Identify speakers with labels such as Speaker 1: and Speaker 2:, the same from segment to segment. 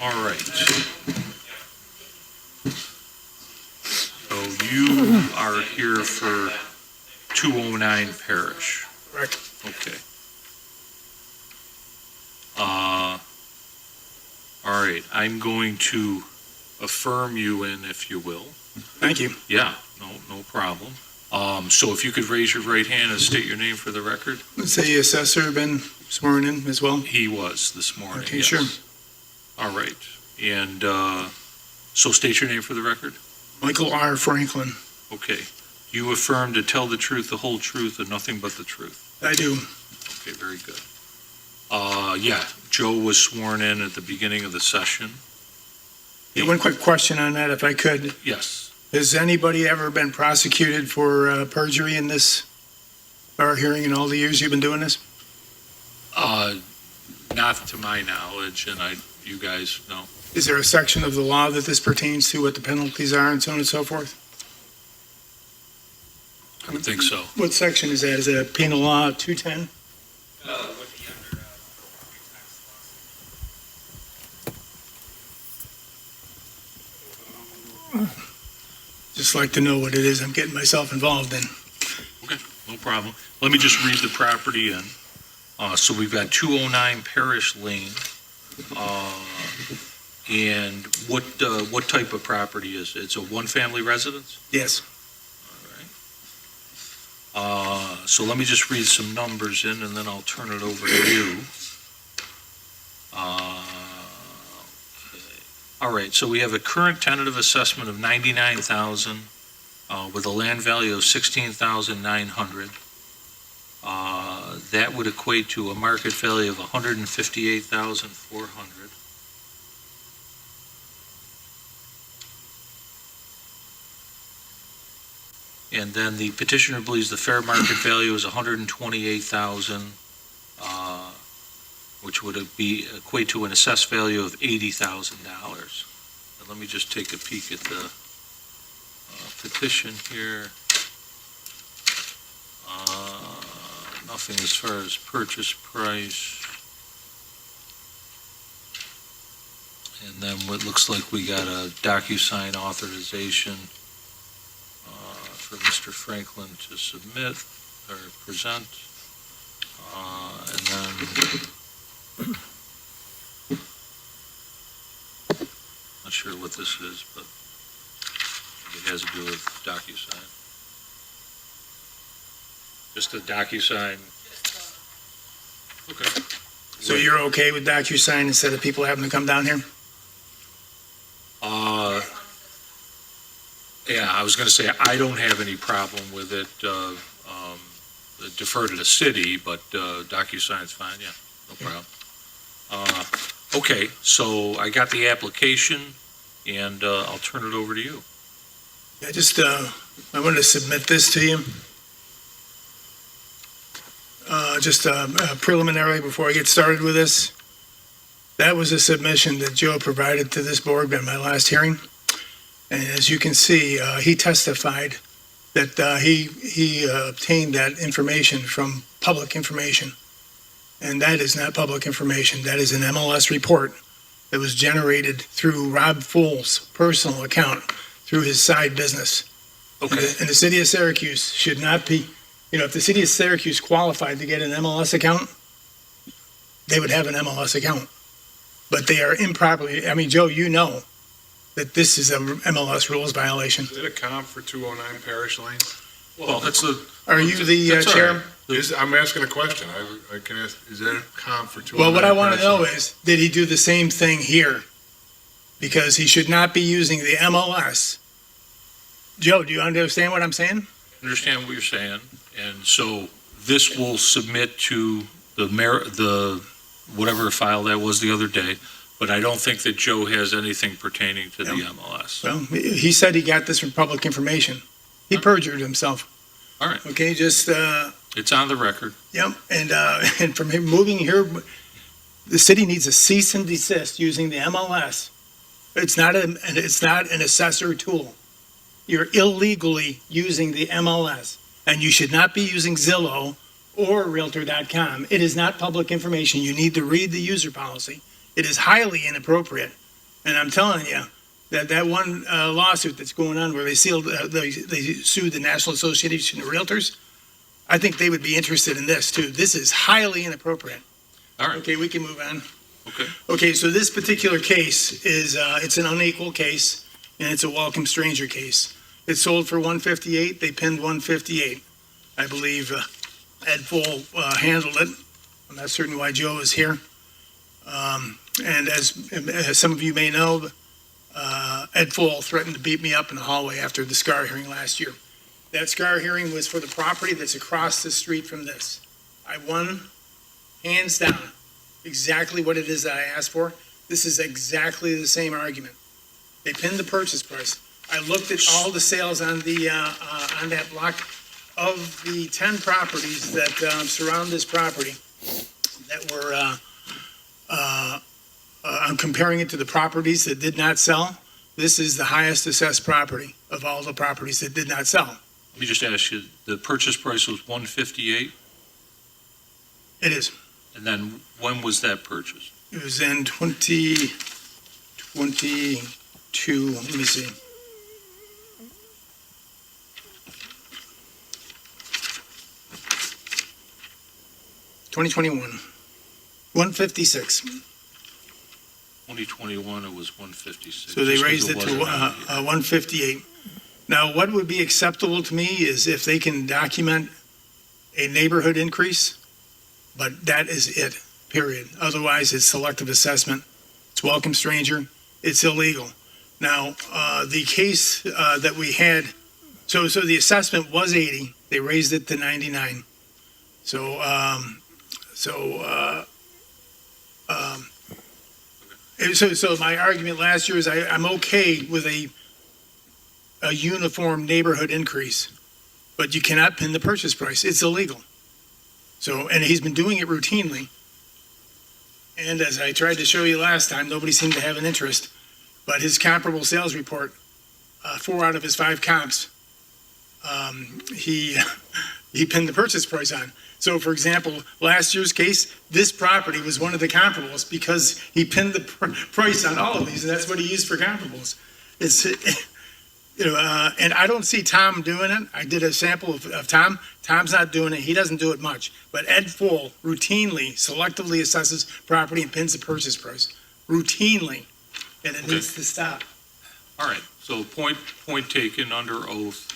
Speaker 1: All right. So you are here for 209 Parish.
Speaker 2: Correct.
Speaker 1: Okay. All right, I'm going to affirm you in, if you will.
Speaker 2: Thank you.
Speaker 1: Yeah, no problem. So if you could raise your right hand and state your name for the record?
Speaker 2: Let's say the assessor been sworn in as well.
Speaker 1: He was this morning,
Speaker 2: Okay,
Speaker 1: yes.
Speaker 2: sure.
Speaker 1: All right, and so state your name for the record?
Speaker 2: Michael R. Franklin.
Speaker 1: Okay. You affirm to tell the truth, the whole truth, and nothing but the truth?
Speaker 2: I do.
Speaker 1: Okay, very good. Yeah, Joe was sworn in at the beginning of the session.
Speaker 2: Yeah, one quick question on that, if I could.
Speaker 1: Yes.
Speaker 2: Has anybody ever been prosecuted for perjury in this bar hearing in all the years you've been doing this?
Speaker 1: Not to my knowledge, and you guys know.
Speaker 2: Is there a section of the law that this pertains to, what the penalties are and so on and so forth?
Speaker 1: I would think so.
Speaker 2: What section is that? Is it penal law 210? Just like to know what it is I'm getting myself involved in.
Speaker 1: Okay, no problem. Let me just read the property in. So we've got 209 Parish Lane. And what type of property is it? It's a one-family residence?
Speaker 2: Yes.
Speaker 1: All right. So let me just read some numbers in, and then I'll turn it over to you. Okay. All right, so we have a current tentative assessment of $99,000 with a land value of $16,900. That would equate to a market value of $158,400. And then the petitioner believes the fair market value is $128,000, which would equate to an assessed value of $80,000. And let me just take a peek at the petition here. Nothing as far as purchase price. And then what looks like we got a DocuSign authorization for Mr. Franklin to submit or present. And then not sure what this is, but it has to do with DocuSign. Just a DocuSign. Okay.
Speaker 2: So you're okay with DocuSign instead of people having to come down here?
Speaker 1: Yeah, I was going to say, I don't have any problem with it. Defer to the city, but DocuSign's fine, yeah, no problem. Okay, so I got the application, and I'll turn it over to you.
Speaker 2: I just, I wanted to submit this to you. Just preliminarily before I get started with this. That was a submission that Joe provided to this board at my last hearing. And as you can see, he testified that he obtained that information from public information. And that is not public information. That is an MLS report that was generated through Rob Foole's personal account through his side business.
Speaker 1: Okay.
Speaker 2: And the city of Syracuse should not be, if the city of Syracuse qualified to get an MLS account, they would have an MLS account. But they are improperly, Joe, you know that this is a MLS rules violation.
Speaker 3: Is it a comp for 209 Parish Lane?
Speaker 1: Well, that's the.
Speaker 2: Are you the
Speaker 1: That's all
Speaker 2: chair?
Speaker 1: right.
Speaker 3: I'm asking a question. I can ask, is that a comp for 209?
Speaker 2: Well, what I want to
Speaker 3: Parish
Speaker 2: know
Speaker 3: Lane?
Speaker 2: is, did he do the same thing here? Because he should not be using the MLS. Joe, do you understand what I'm saying?
Speaker 1: Understand what you're saying, and so this will submit to the whatever file that was the other day, but I don't think that Joe has anything pertaining to the MLS.
Speaker 2: Well, he said he got this from public information. He perjured himself.
Speaker 1: All right,
Speaker 2: Okay, just,
Speaker 1: it's on the record.
Speaker 2: yep, and from him moving here, the city needs a cease and desist using the MLS. It's not an assessor tool. You're illegally using the MLS, and you should not be using Zillow or Realtor.com. It is not public information. You need to read the user policy. It is highly inappropriate And I'm telling you, that one lawsuit that's going on where they sued the National Association of Realtors, I think they would be interested in this too. This is highly inappropriate.
Speaker 1: All right,
Speaker 2: Okay, we can move on.
Speaker 1: okay.
Speaker 2: Okay, so this particular case is, it's an unequal case, and it's a welcome stranger case. It sold for $158, they pinned $158. I believe Ed Full handled it. I'm not certain why Joe is here. And as some of you may know, Ed Full threatened to beat me up in the hallway after the SCAR hearing last year. That SCAR hearing was for the property that's across the street from this. I won, hands down, exactly what it is that I asked for. This is exactly the same argument. They pinned the purchase price. I looked at all the sales on that block. Of the 10 properties that surround this property that were, I'm comparing it to the properties that did not sell. This is the highest assessed property of all the properties that did not sell.
Speaker 1: Let me just ask you, the purchase price was $158,
Speaker 2: It is.
Speaker 1: and then when was that purchased?
Speaker 2: It was in 2022, let me see. $2021, $156.
Speaker 1: 2021, it was $156.
Speaker 2: So they
Speaker 1: Just 'cause
Speaker 2: raised it to
Speaker 1: wasn't out yet.
Speaker 2: 158. Now, what would be acceptable to me is if they can document a neighborhood increase, but that is it, period. Otherwise, it's selective assessment, it's welcome stranger, it's illegal. Now, the case that we had, so the assessment was 80, they raised it to 99. So my argument last year is I'm okay with a uniform neighborhood increase, but you cannot pin the purchase price. It's illegal. So, and he's been doing it routinely. And as I tried to show you last time, nobody seemed to have an interest. But his comparable sales report, 4 out of his 5 comps, he pinned the purchase price on. So, for example, last year's case, this property was one of the comparables because he pinned the price on all of these, and that's what he used for comparables. It's, and I don't see Tom doing it. I did a sample of Tom. Tom's not doing it. He doesn't do it much. But Ed Full routinely, selectively assesses property and pins the purchase price. Routinely. And it
Speaker 1: Okay.
Speaker 2: needs to stop.
Speaker 1: All right, so point taken under oath.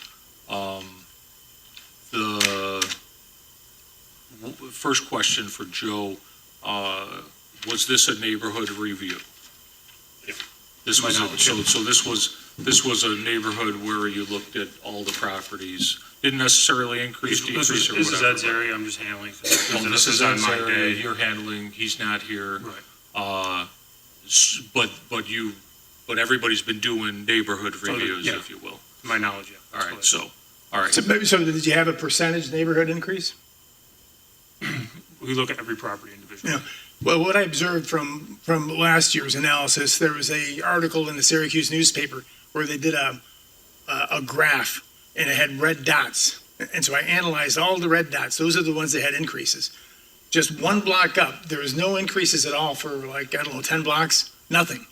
Speaker 1: The first question for Joe, was this a neighborhood review?
Speaker 4: Yeah.
Speaker 1: This was,
Speaker 4: My knowledge,
Speaker 1: so this was a neighborhood where you looked at all the properties, didn't necessarily increase, decrease, or whatever.
Speaker 4: This is Ed's area, I'm just handling.
Speaker 1: Oh, this is on
Speaker 4: Ed's
Speaker 1: my
Speaker 4: area.
Speaker 1: day, you're handling, he's not here.
Speaker 4: Right.
Speaker 1: But everybody's been doing neighborhood
Speaker 4: So,
Speaker 1: reviews,
Speaker 4: yeah.
Speaker 1: if you will.
Speaker 4: To my knowledge, yeah.
Speaker 1: All right, so, all right.
Speaker 2: So did you have a percentage neighborhood increase?
Speaker 4: We look at every property individually.
Speaker 2: Yeah. Well, what I observed from last year's analysis, there was a article in the Syracuse newspaper where they did a graph and it had red dots. And so I analyzed all the red dots. Those are the ones that had increases. Just one block up, there was no increases at all for 10 blocks, nothing.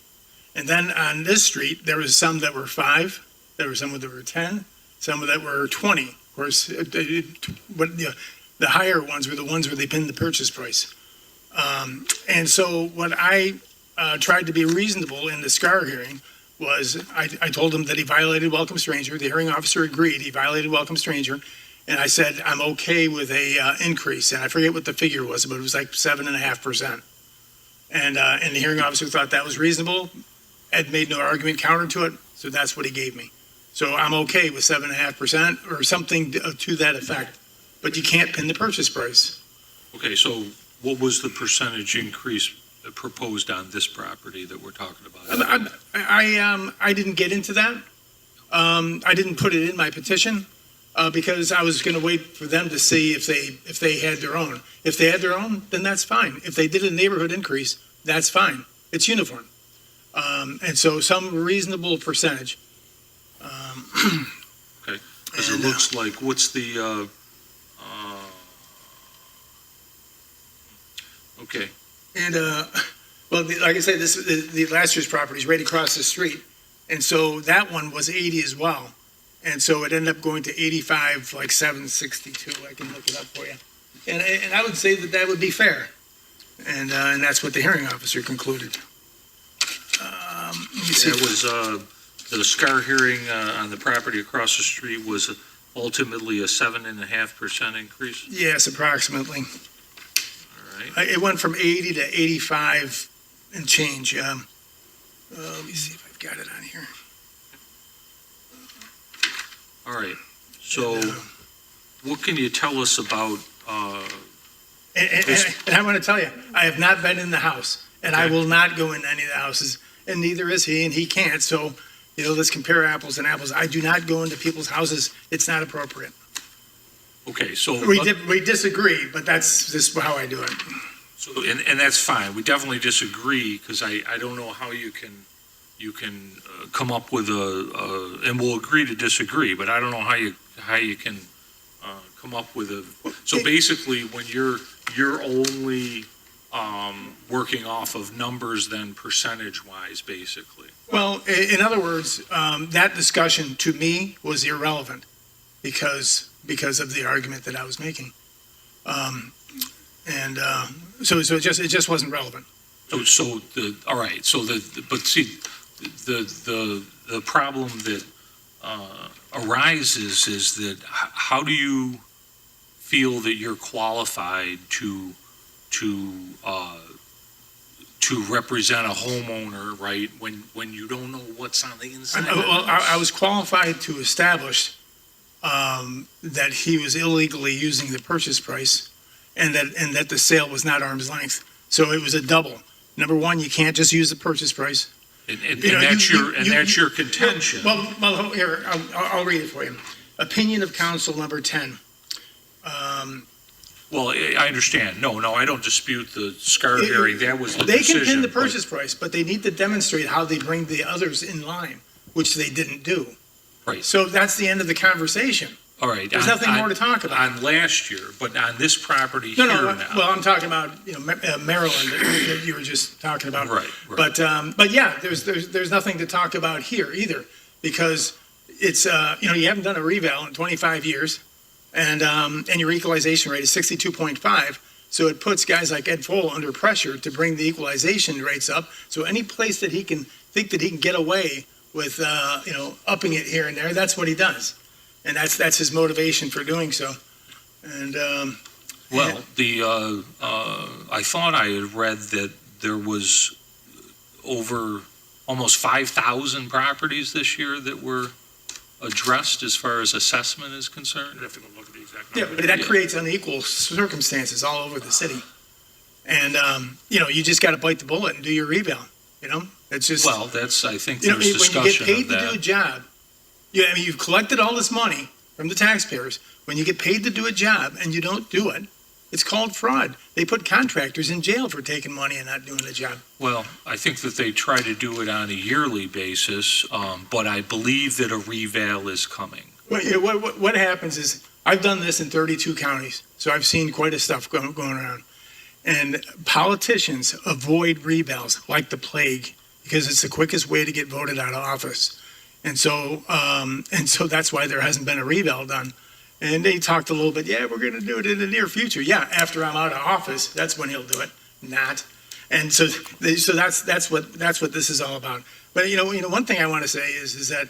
Speaker 2: And then on this street, there was some that were 5, there were some that were 10, some that were 20. Of course, the higher ones were the ones where they pinned the purchase price. And so what I tried to be reasonable in the SCAR hearing was I told him that he violated welcome stranger. The hearing officer agreed he violated welcome stranger. And I said, I'm okay with a increase. And I forget what the figure was, but it was like 7.5%. And the hearing officer thought that was reasonable. Ed made no argument counter to it, so that's what he gave me. So I'm okay with 7.5% or something to that effect. But you can't pin the purchase price.
Speaker 1: Okay, so what was the percentage increase proposed on this property that we're talking about?
Speaker 2: I didn't get into that. I didn't put it in my petition because I was going to wait for them to see if they had their own. If they had their own, then that's fine. If they did a neighborhood increase, that's fine. It's uniform. And so some reasonable percentage.
Speaker 1: Okay, because it looks like, what's the, okay,
Speaker 2: And Well, like I said, the last year's property is right across the street. And so that one was 80 as well. And so it ended up going to 85, like 762. I can look it up for you. And I would say that that would be fair. And that's what the hearing officer concluded. Let me see.
Speaker 1: It was, the SCAR hearing on the property across the street was ultimately a 7.5% increase?
Speaker 2: Yes, approximately.
Speaker 1: All right.
Speaker 2: It went from 80 to 85 and change. Let me see if I've got it on here.
Speaker 1: All right. So what can you tell us about,
Speaker 2: And I want to tell you, I have not been in the house, and I
Speaker 1: Okay.
Speaker 2: will not go into any of the houses, and neither is he, and he can't. So, let's compare apples and apples. I do not go into people's houses. It's not appropriate.
Speaker 1: okay, so.
Speaker 2: We disagree, but that's just how I do it.
Speaker 1: So, and that's fine. We definitely disagree because I don't know how you can come up with and we'll agree to disagree, but I don't know how you can come up with so basically when you're only working off of numbers then percentage wise, basically.
Speaker 2: Well, in other words, that discussion to me was irrelevant because of the argument that I was making. So it just wasn't relevant.
Speaker 1: All right, but see, the problem that arises is that how do you feel that you're qualified to represent a homeowner, right, when you don't know what's on the inside of the
Speaker 2: Well,
Speaker 1: house?
Speaker 2: I was qualified to establish that he was illegally using the purchase price and that the sale was not arm's length. So it was a double. Number one, you can't just use the purchase price.
Speaker 1: And
Speaker 2: You-
Speaker 1: that's your contention.
Speaker 2: Well, here, I'll read it for you. Opinion of council number 10.
Speaker 1: Well, I understand. No, I don't dispute the SCAR hearing. That was the
Speaker 2: They
Speaker 1: decision.
Speaker 2: can pin the
Speaker 1: but-
Speaker 2: purchase price, but they need to demonstrate how they bring the others in line, which they didn't do.
Speaker 1: Right.
Speaker 2: So that's the end of the conversation.
Speaker 1: All right.
Speaker 2: There's nothing more to talk about.
Speaker 1: On last year, but on this property
Speaker 2: No,
Speaker 1: here
Speaker 2: no,
Speaker 1: now.
Speaker 2: well, I'm talking about, Maryland that you were just talking about.
Speaker 1: Right.
Speaker 2: But yeah, there's nothing to talk about here either, because it's, you haven't done a reval in 25 years, and your equalization rate is 62.5, so it puts guys like Ed Fole under pressure to bring the equalization rates up, so any place that he can think that he can get away with, upping it here and there, that's what he does. And that's his motivation for doing so. And,
Speaker 1: Well, I thought I had read that there was over almost 5,000 properties this year that were addressed as far as assessment is concerned.
Speaker 4: I'd have to go look at the exact
Speaker 2: yeah,
Speaker 4: number.
Speaker 2: but that creates unequal circumstances all over the city. And, you just got to bite the bullet and do your reval, It's just.
Speaker 1: Well, I think
Speaker 2: You know,
Speaker 1: there's
Speaker 2: when you get
Speaker 1: discussion
Speaker 2: paid
Speaker 1: of
Speaker 2: to do a
Speaker 1: that.
Speaker 2: job, you've collected all this money from the taxpayers. When you get paid to do a job and you don't do it, it's called fraud. They put contractors in jail for taking money and not doing the job.
Speaker 1: Well, I think that they try to do it on a yearly basis, but I believe that a reval is coming.
Speaker 2: What happens is, I've done this in 32 counties, so I've seen quite a stuff going around. And politicians avoid revals like the plague because it's the quickest way to get voted out of office. And so that's why there hasn't been a reval done. And they talked a little bit, yeah, we're going to do it in the near future. Yeah, after I'm out of office, that's when he'll do it. Not. And so that's what this is all about. But one thing I want to say is that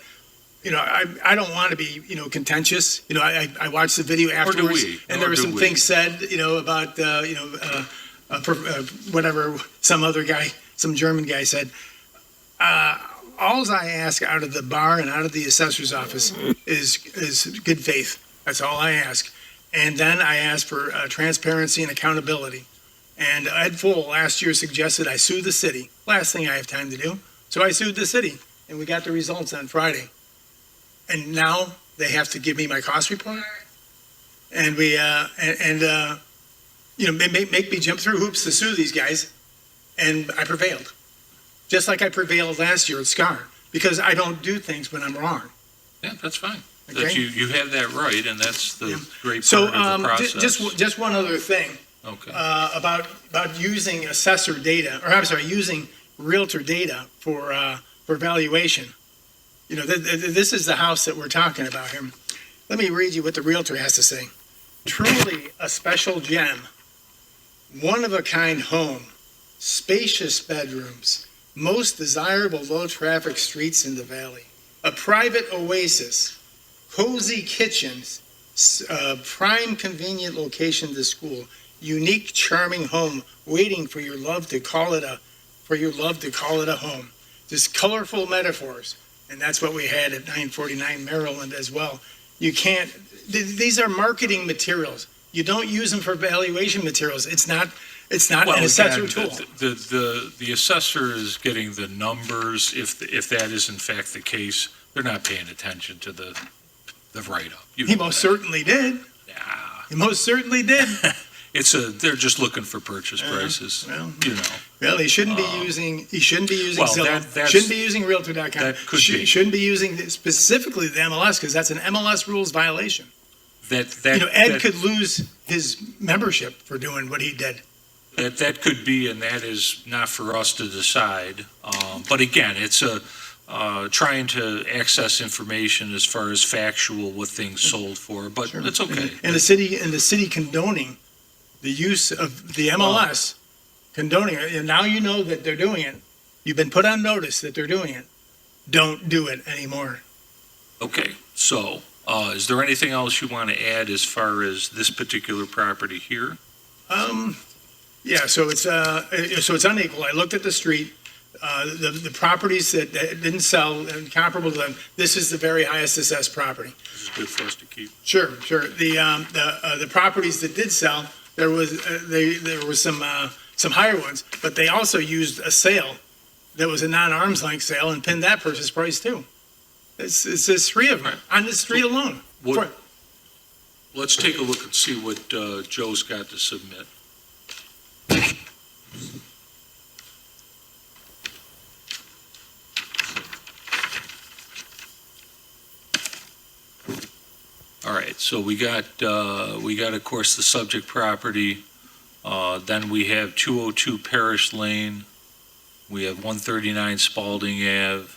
Speaker 2: I don't want to be contentious. I watched the video afterwards, and there were some things said about whatever some German guy said. All I ask out of the bar and out of the assessor's office is good faith. That's all I ask. And then I ask for transparency and accountability. And Ed Fole last year suggested I sue the city. Last thing I have time to do. So I sued the city, and we got the results on Friday. And now they have to give me my cost report. And make me jump through hoops to sue these guys. And I prevailed. Just like I prevailed last year at SCAR, because I don't do things when I'm wrong.
Speaker 1: Yeah, that's fine.
Speaker 2: Okay.
Speaker 1: That you have that right, and that's the great
Speaker 2: So
Speaker 1: part of the process.
Speaker 2: just one other thing.
Speaker 1: Okay.
Speaker 2: about using assessor data, or I'm sorry, using realtor data for valuation. You know, this is the house that we're talking about here. Let me read you what the realtor has to say. Truly a special gem, one-of-a-kind home, spacious bedrooms, most desirable low-traffic streets in the valley, a private oasis, cozy kitchens, prime convenient location to school, unique charming home waiting for your love to call it a home. Just colorful metaphors, and that's what we had at 949 Maryland as well. You can't, these are marketing materials. You don't use them for valuation materials. It's not an assessor tool.
Speaker 1: The assessor is getting the numbers. If that is in fact the case, they're not paying attention to the write-up.
Speaker 2: He most certainly did.
Speaker 1: Yeah.
Speaker 2: He most certainly did.
Speaker 1: They're just looking for purchase prices,
Speaker 2: well,
Speaker 1: you know.
Speaker 2: Well, he shouldn't be using
Speaker 1: well,
Speaker 2: Zillow, shouldn't be using Realtor.com.
Speaker 1: That could be.
Speaker 2: Shouldn't be using specifically the MLS, because that's an MLS rules violation.
Speaker 1: That
Speaker 2: Ed could lose his membership for doing what he did.
Speaker 1: That could be, and that is not for us to decide. But again, it's trying to access information as far as factual, what things sold for, but
Speaker 2: Sure.
Speaker 1: it's okay.
Speaker 2: And the city condoning the use of the MLS, condoning it, and now you know that they're doing it. You've been put on notice that they're doing it. Don't do it anymore.
Speaker 1: Okay, so, is there anything else you want to add as far as this particular property here?
Speaker 2: Yeah, so it's unequal. I looked at the street, the properties that didn't sell and comparable to them, this is the very highest assessed property.
Speaker 1: This is good for us to keep.
Speaker 2: Sure. The properties that did sell, there was some higher ones, but they also used a sale that was a non-arm's length sale and pinned that purchase price too. It's three of them on the street alone.
Speaker 1: Let's take a look and see what Joe's got to submit. All right, so we got, of course, the subject property. Then we have 202 Parish Lane. We have 139 Spalding Ave.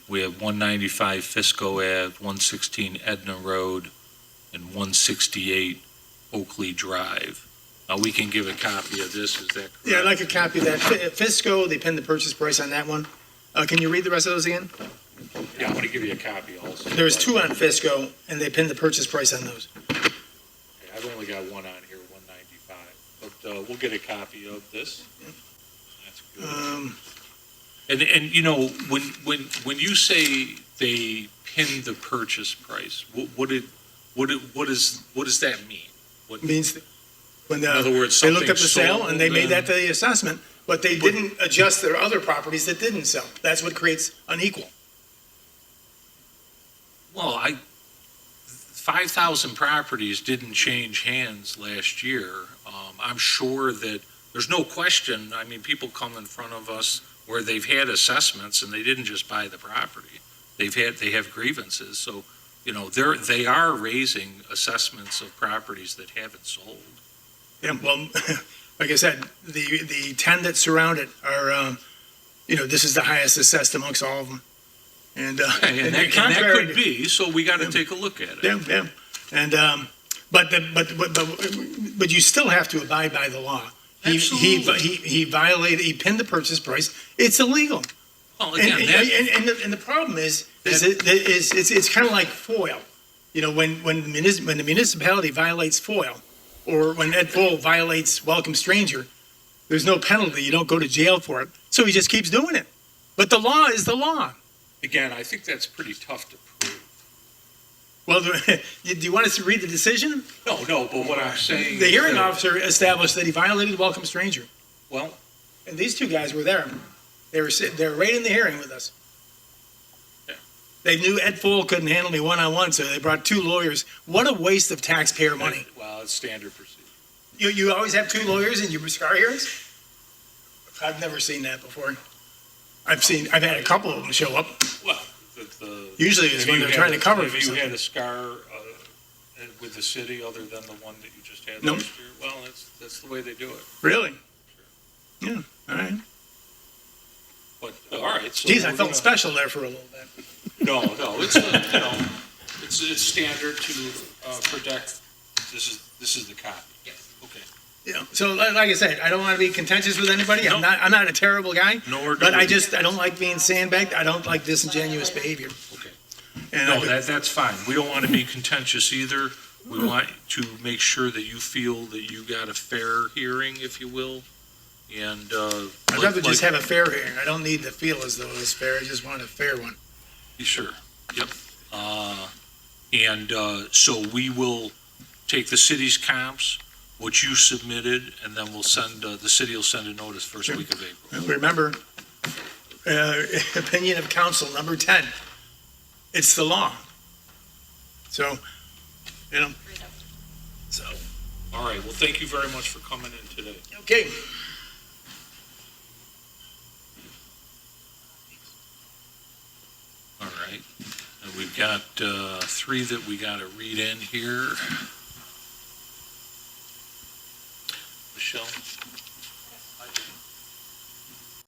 Speaker 1: We have 195 Fisco Ave, 116 Edna Road, and 168 Oakley Drive. We can give a copy of this, is that correct?
Speaker 2: Yeah, I'd like a copy of that. Fisco, they pinned the purchase price on that one. Can you read the rest of those again?
Speaker 1: Yeah, I'm going to give you a copy also.
Speaker 2: There was two on Fisco, and they pinned the purchase price on those.
Speaker 1: Okay, I've only got one on here, 195, but we'll get a copy of this. That's good. And you know, when you say they pinned the purchase price, what does that mean? What
Speaker 2: Means when
Speaker 1: in other words,
Speaker 2: they looked up the
Speaker 1: something
Speaker 2: sale
Speaker 1: sold
Speaker 2: and they made that
Speaker 1: and-
Speaker 2: the assessment, but they didn't adjust their other properties that didn't sell. That's what creates unequal.
Speaker 1: Well, 5,000 properties didn't change hands last year. I'm sure that there's no question. I mean, people come in front of us where they've had assessments and they didn't just buy the property. They have grievances. So, you know, they are raising assessments of properties that haven't sold.
Speaker 2: Yeah, well, like I said, the 10 that surround it are, this is the highest assessed amongst all of them. And
Speaker 1: that could be, so we got to take a look at it.
Speaker 2: Yeah. And, but you still have to abide by the law.
Speaker 1: Absolutely.
Speaker 2: He violated, he pinned the purchase price. It's illegal.
Speaker 1: Well,
Speaker 2: And,
Speaker 1: again,
Speaker 2: and the problem is it's kind of like FOIL. You know, when the municipality violates FOIL, or when Ed Full violates Welcome Stranger, there's no penalty. You don't go to jail for it. So he just keeps doing it. But the law is the law.
Speaker 1: again, I think that's pretty tough to prove.
Speaker 2: Well, do you want us to read the decision?
Speaker 1: No, but what I'm saying.
Speaker 2: The hearing
Speaker 1: is that-
Speaker 2: officer established that he violated Welcome Stranger.
Speaker 1: Well,
Speaker 2: And these two guys were there. They were right in the hearing with us.
Speaker 1: Yeah.
Speaker 2: They knew Ed Full couldn't handle me one-on-one, so they brought two lawyers. What a waste of taxpayer money.
Speaker 1: well, it's standard procedure.
Speaker 2: You always have two lawyers in your SCAR hearings? I've never seen that before. I've had a couple of them show up.
Speaker 1: Well,
Speaker 2: Usually it's when they're trying to cover for
Speaker 1: Have you
Speaker 2: something.
Speaker 1: had a scar with the city other than the one that you just had
Speaker 2: No.
Speaker 1: last year? Well, That's the way they do it.
Speaker 2: Really? Yeah, all right.
Speaker 1: But, all right, so.
Speaker 2: Geez, I
Speaker 1: we're
Speaker 2: felt
Speaker 1: gonna-
Speaker 2: special there for a little bit.
Speaker 1: No, it's, you know, it's standard to protect, this is the copy. Yes. Okay.
Speaker 2: You know, so like I said, I don't want to be contentious with anybody.
Speaker 1: No.
Speaker 2: I'm not a terrible guy.
Speaker 1: Nor do
Speaker 2: But I
Speaker 1: we.
Speaker 2: don't like being sandbagged. I don't like disingenuous behavior.
Speaker 1: Okay.
Speaker 2: And
Speaker 1: No, that's fine. We don't want to be contentious either. We want to make sure that you feel that you got a fair hearing, if you will, and,
Speaker 2: I'd rather just have a fair hearing. I don't need to feel as though it's fair. I just want a fair one.
Speaker 1: Sure, yep. So we will take the city's comps, what you submitted, and then we'll send, the city will send a notice first week of April.
Speaker 2: Remember, opinion of council, number 10. It's the law. So, you know, so,
Speaker 1: All right, well, thank you very much for coming in today.
Speaker 2: okay.
Speaker 1: All right, and we've got, 3 that we gotta read in here. Michelle?